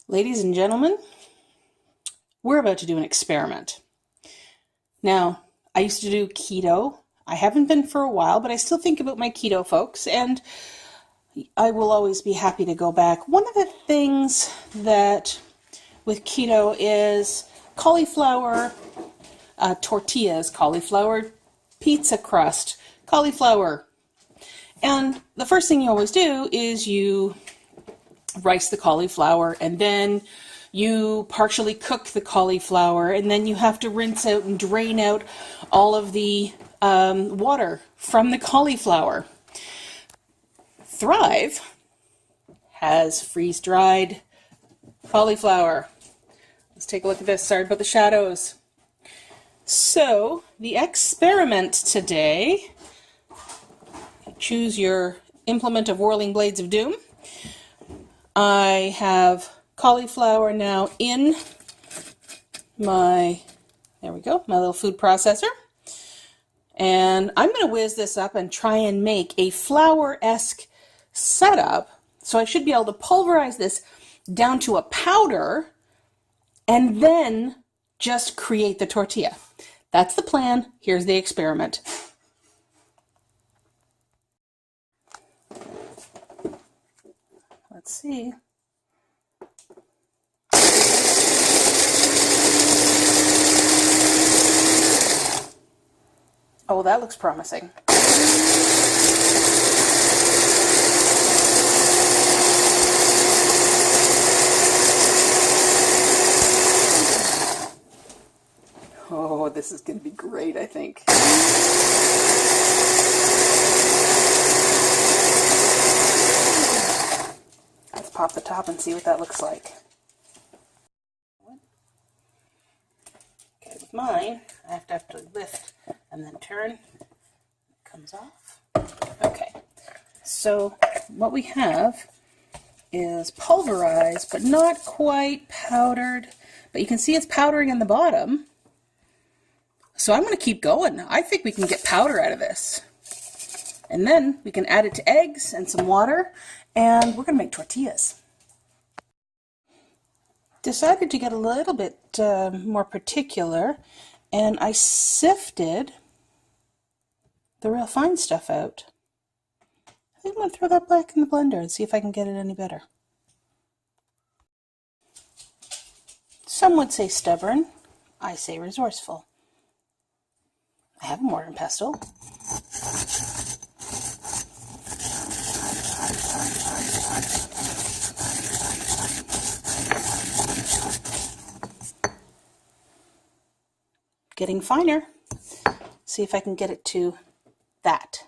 Ladies and gentlemen, we're about to do an experiment. Now, I used to do keto. I haven't been for a while, but I still think about my keto folks, and I will always be happy to go back. One of the things that with keto is cauliflower tortillas, cauliflower pizza crust, cauliflower. And the first thing you always do is you rice the cauliflower, and then you partially cook the cauliflower, and then you have to rinse out and drain out all of the water from the cauliflower. Thrive has freeze-dried cauliflower. Let's take a look at this. Sorry about the shadows. So, the experiment today, choose your implement of whirling blades of doom. I have cauliflower now in my, there we go, my little food processor. And I'm going to whiz this up and try and make a flour-esque setup. So I should be able to pulverize this down to a powder and then just create the tortilla. That's the plan. Here's the experiment. Let's see. Oh, that looks promising. Oh, this is going to be great, I think. Let's pop the top and see what that looks like. Okay, with mine, I have to actually lift and then turn. It comes off. Okay, so what we have is pulverized, but not quite powdered. But you can see it's powdering in the bottom. So I'm going to keep going. I think we can get powder out of this. And then we can add it to eggs and some water, and we're going to make tortillas. Decided to get a little bit more particular, and I sifted the real fine stuff out. I think I'm going to throw that back in the blender and see if I can get it any better. Some would say stubborn. I say resourceful. I have a mortar and pestle. Getting finer. See if I can get it to that.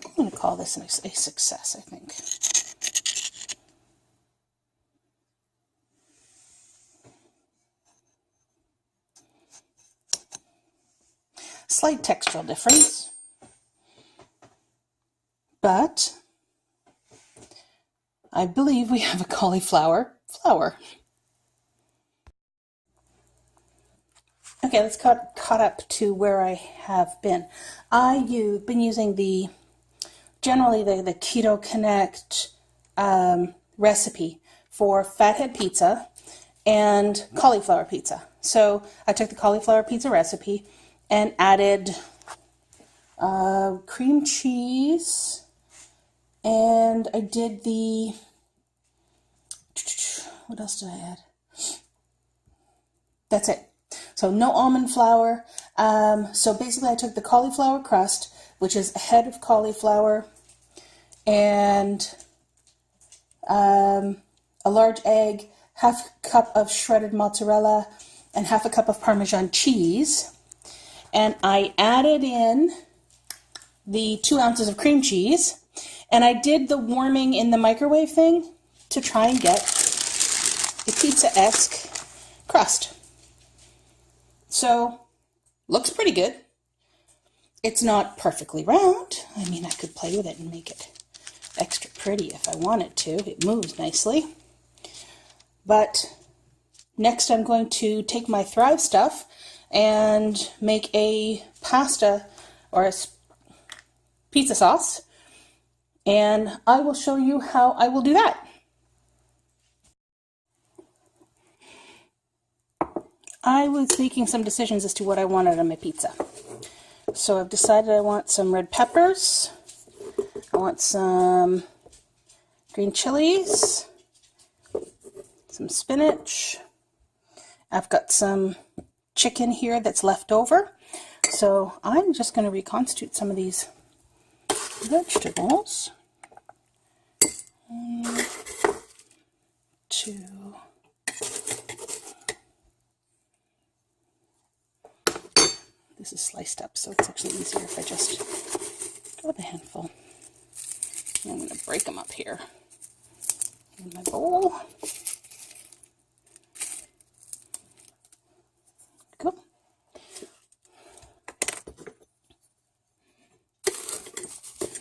I'm going to call this a success, I think. Slight textural difference, but I believe we have a cauliflower flour. Okay, let's caught up to where I have been. I've been using generally the Keto Connect recipe for fathead pizza and cauliflower pizza. So I took the cauliflower pizza recipe and added cream cheese, and I did what else did I add? That's it. So no almond flour. So basically I took the cauliflower crust, which is a head of cauliflower, and a large egg, half a cup of shredded mozzarella, and half a cup of Parmesan cheese. And I added in the 2 ounces of cream cheese, and I did the warming in the microwave thing to try and get a pizza-esque crust. So, looks pretty good. It's not perfectly round. I mean, I could play with it and make it extra pretty if I wanted to. It moves nicely. But next I'm going to take my Thrive stuff and make a pasta or a pizza sauce and I will show you how I will do that. I was making some decisions as to what I wanted on my pizza. So I've decided I want some red peppers, I want some green chilies, some spinach. I've got some chicken here that's left over. So I'm just going to reconstitute some of these vegetables. 1, 2. This is sliced up, so it's actually easier if I just go with a handful. And I'm going to break them up here in my bowl. Go.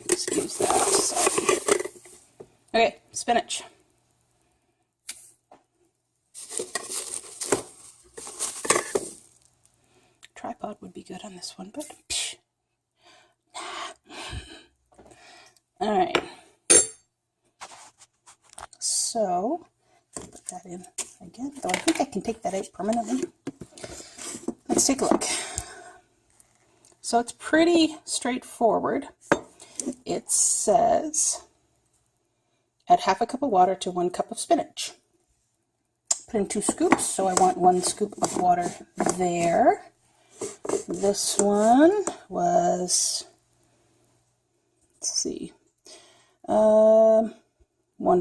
Excuse that. Sorry. Okay, spinach. Tripod would be good on this one, but psh, nah. All right. So put that in again, though I think I can take that out permanently. Let's take a look. So it's pretty straightforward. It says add half a cup of water to 1 cup of spinach. Put in 2 scoops, so I want 1 scoop of water there. This one was, let's see, 1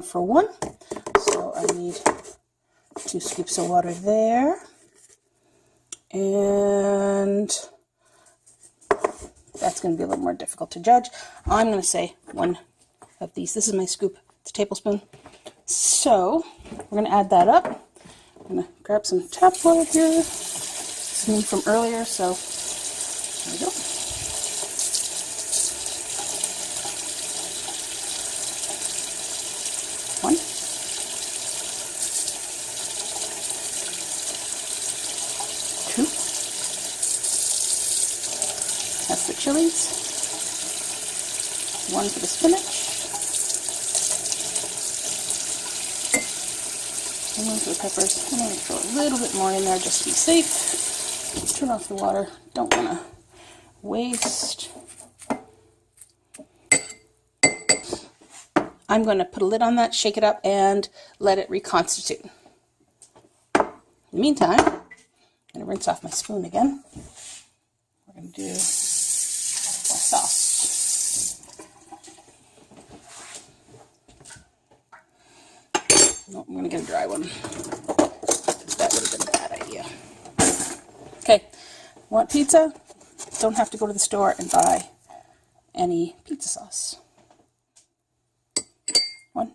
for 1. So I need 2 scoops of water there. And that's going to be a little more difficult to judge. I'm going to say 1 of these. This is my scoop. It's a tablespoon. So we're going to add that up. I'm going to grab some tap water here. This is me from earlier, so there we go. One. 2. That's the chilies. 1 for the spinach. And 1 for the peppers. I'm going to throw a little bit more in there just to be safe. Turn off the water. Don't want to waste. I'm going to put a lid on that, shake it up, and let it reconstitute. In the meantime, I'm going to rinse off my spoon again. We're going to do my sauce. No, I'm going to get a dry one. That would have been a bad idea. Okay, want pizza? Don't have to go to the store and buy any pizza sauce. 1.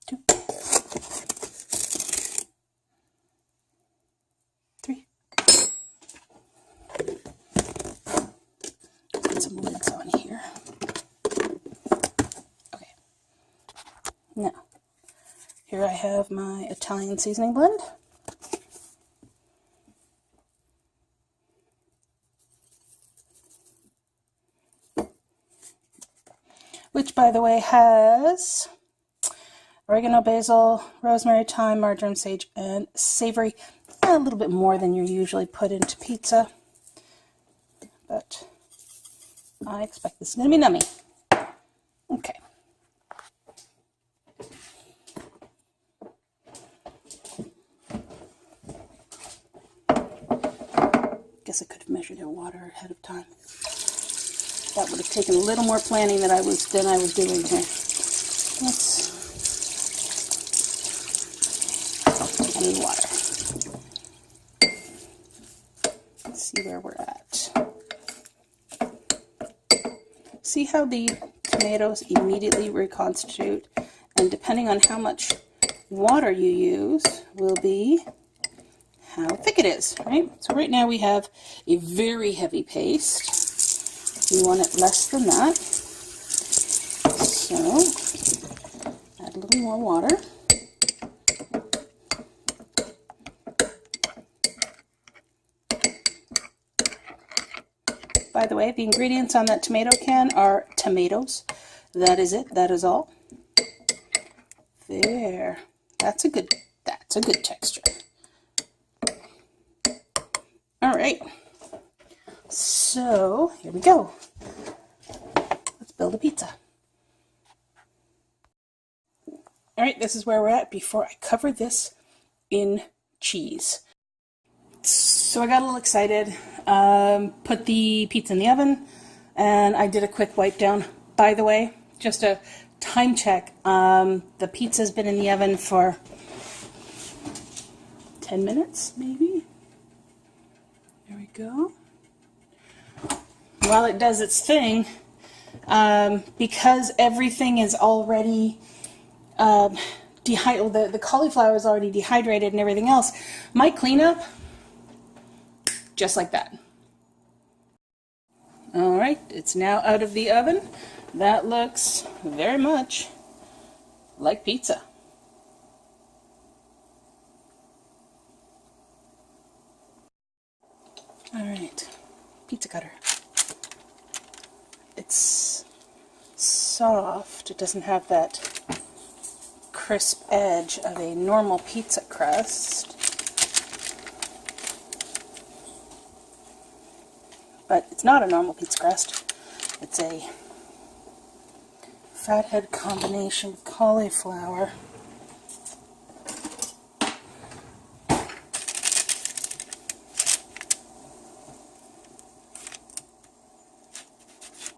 2. 3. Put some lids on here. Okay. Now, here I have my Italian seasoning blend. Which, by the way, has oregano, basil, rosemary, thyme, marjoram, sage, and savory. A little bit more than you usually put into pizza. But I expect this is going to be nummy. Okay. Guess I could have measured the water ahead of time. That would have taken a little more planning than I was doing here. I need water. Let's see where we're at. See how the tomatoes immediately reconstitute, and depending on how much water you use will be how thick it is, right? So right now we have a very heavy paste. We want it less than that. So add a little more water. by the way. The ingredients on that tomato can are tomatoes. That is it. That is all. There. That's a good texture. All right. So, here we go. Let's build a pizza. All right, this is where we're at before I cover this in cheese. So I got a little excited, put the pizza in the oven, and I did a quick wipe down. By the way, just a time check. The pizza's been in the oven for 10 minutes, maybe. There we go. While it does its thing, because everything is already the cauliflower is already dehydrated and everything else, my cleanup, just like that. All right, it's now out of the oven. That looks very much like pizza. All right, pizza cutter. It's soft. It doesn't have that crisp edge of a normal pizza crust. But it's not a normal pizza crust. It's a fathead combination with cauliflower.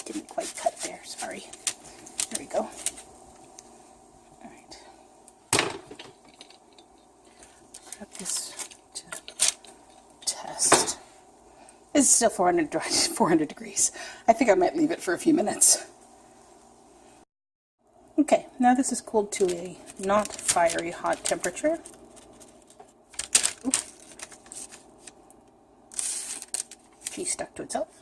Didn't quite cut there, sorry. There we go. Alright. Grab this to test. This is still 400 degrees. I think I might leave it for a few minutes. Okay, now this is cooled to a not fiery hot temperature. Ooh. Cheese stuck to itself.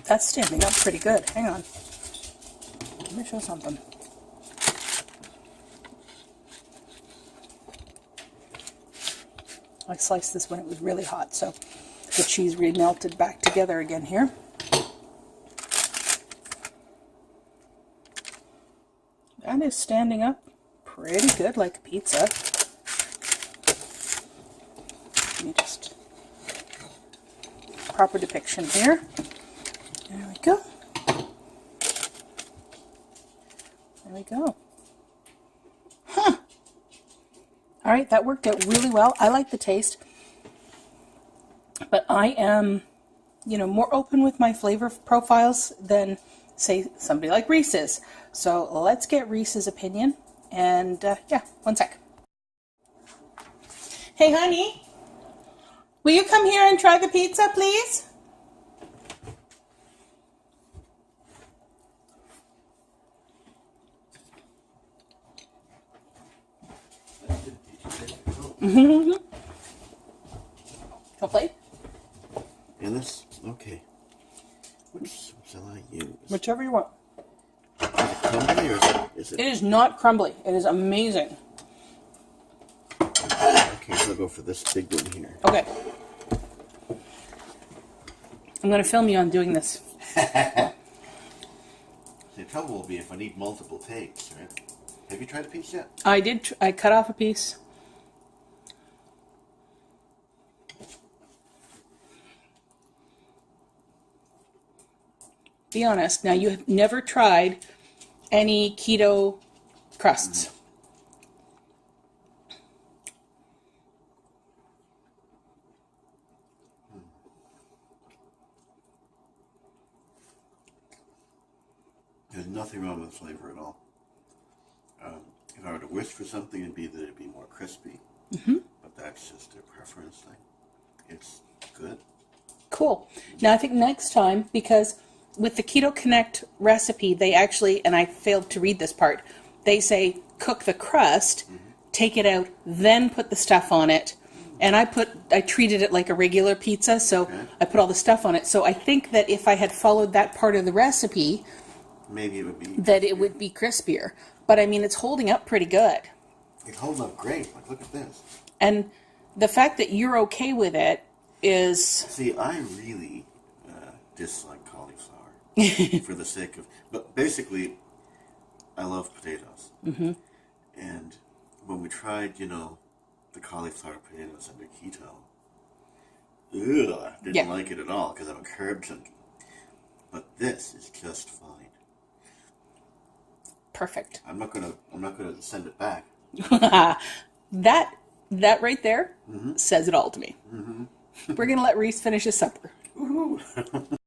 That's standing up pretty good. Hang on. Let me show something. I sliced this when it was really hot, so the cheese re-melted back together again here. That is standing up pretty good like a pizza. Let me just proper depiction here. There we go. There we go. Huh. All right, that worked out really well. I like the taste, but I am, more open with my flavor profiles than, say, somebody like Reese is. So let's get Reese's opinion. And yeah, one sec. Hey, honey, will you come here and try the pizza, please? Don't play? And this? Okay. Which shall I use? Whichever you want. Is it crumbly or is it? It is not crumbly. It is amazing. Okay, so I'll go for this big one here. Okay. I'm going to film you on doing this. The trouble will be if I need multiple takes, right? Have you tried a piece yet? I did. I cut off a piece. Be honest. Now, you have never tried any keto crusts. There's nothing wrong with the flavor at all. If I were to wish for something, it'd be that it'd be more crispy. Mm-hmm. But that's just a preference thing. It's good. Cool. Now, I think next time, because with the Keto Connect recipe, they actually, and I failed to read this part, they say cook the crust, take it out, then put the stuff on it, And I treated it like a regular pizza, so Okay. I put all the stuff on it. So I think that if I had followed that part of the recipe, Maybe it would be. that it would be crispier. But I mean, it's holding up pretty good. It holds up great. Like, look at this. And the fact that you're okay with it is, See, I really dislike cauliflower for the sake of. But basically, I love potatoes. Mm-hmm. And when we tried, the cauliflower potatoes under keto, didn't like it at all because I'm a carb junkie. But this is just fine. perfect. I'm not gonna send it back. That right there says it all to me. Mm-hmm. We're going to let Reese finish his supper. Woohoo!